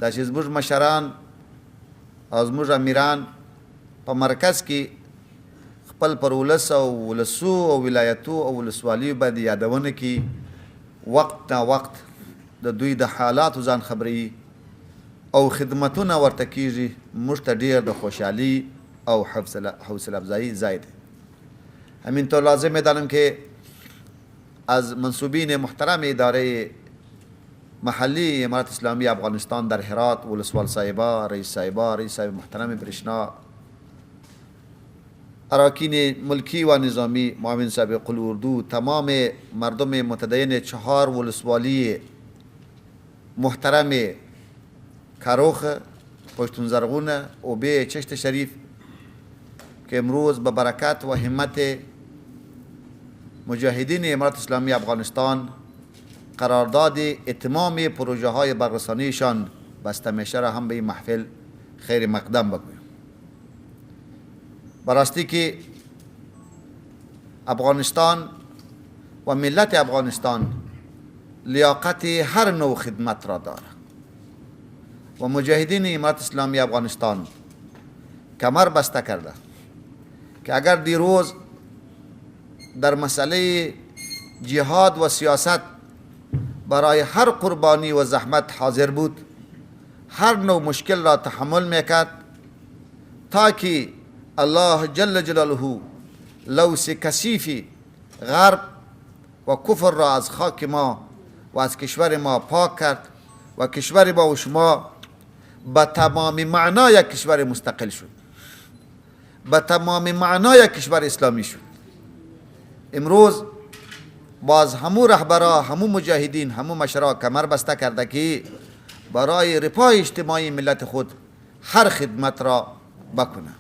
دا چې زموږ مشران او زموږ امیران په مرکز کې خپل پر ولس او ولسو او ولایتو او ولسوالیو باندې یادونه کوي، وخت نا وخت د دوی د حالاتو ځان خبري او خدمتونه ورته کیږي، موږ ته ډېر د خوشحالي او حوصله افزایی ځای دی. همینطور لازم بدانم که از منصوبین محترم اداره محلی امارت اسلامی افغانستان در هرات، ولسوال صاحبا، رئیس صاحب محترم برشنا، اراکین ملکی و نظامی، معاون صاحب قل اردو، تمام مردم متدین 4 ولسوالی محترم کاروخ، پشتون زرغون، اوبه، چشت شریف که امروز به برکت و همت مجاهدین امارت اسلامی افغانستان قرارداد اتمام پروژه های بررسانیشان بسته میشه را هم به این محفل خیر مقدم بگویم. براستی که افغانستان و ملت افغانستان لیاقت هر نوع خدمت را دارد و مجاهدین امارت اسلامی افغانستان کمر بسته کرده که اگر دیروز در مسئله جهاد و سیاست برای هر قربانی و زحمت حاضر بود، هر نوع مشکل را تحمل میکرد تا که الله جل جلاله لوث کثیف غرب و کفر را از خاک ما و از کشور ما پاک کرد و کشور ما و شما به تمام معنای کشور مستقل شد، به تمام معنای کشور اسلامی شد. امروز باز همو رهبرا، همو مجاهدین، همو مشرا کمر بسته کرده که برای رفاه اجتماعی ملت خود هر خدمت را بکنه.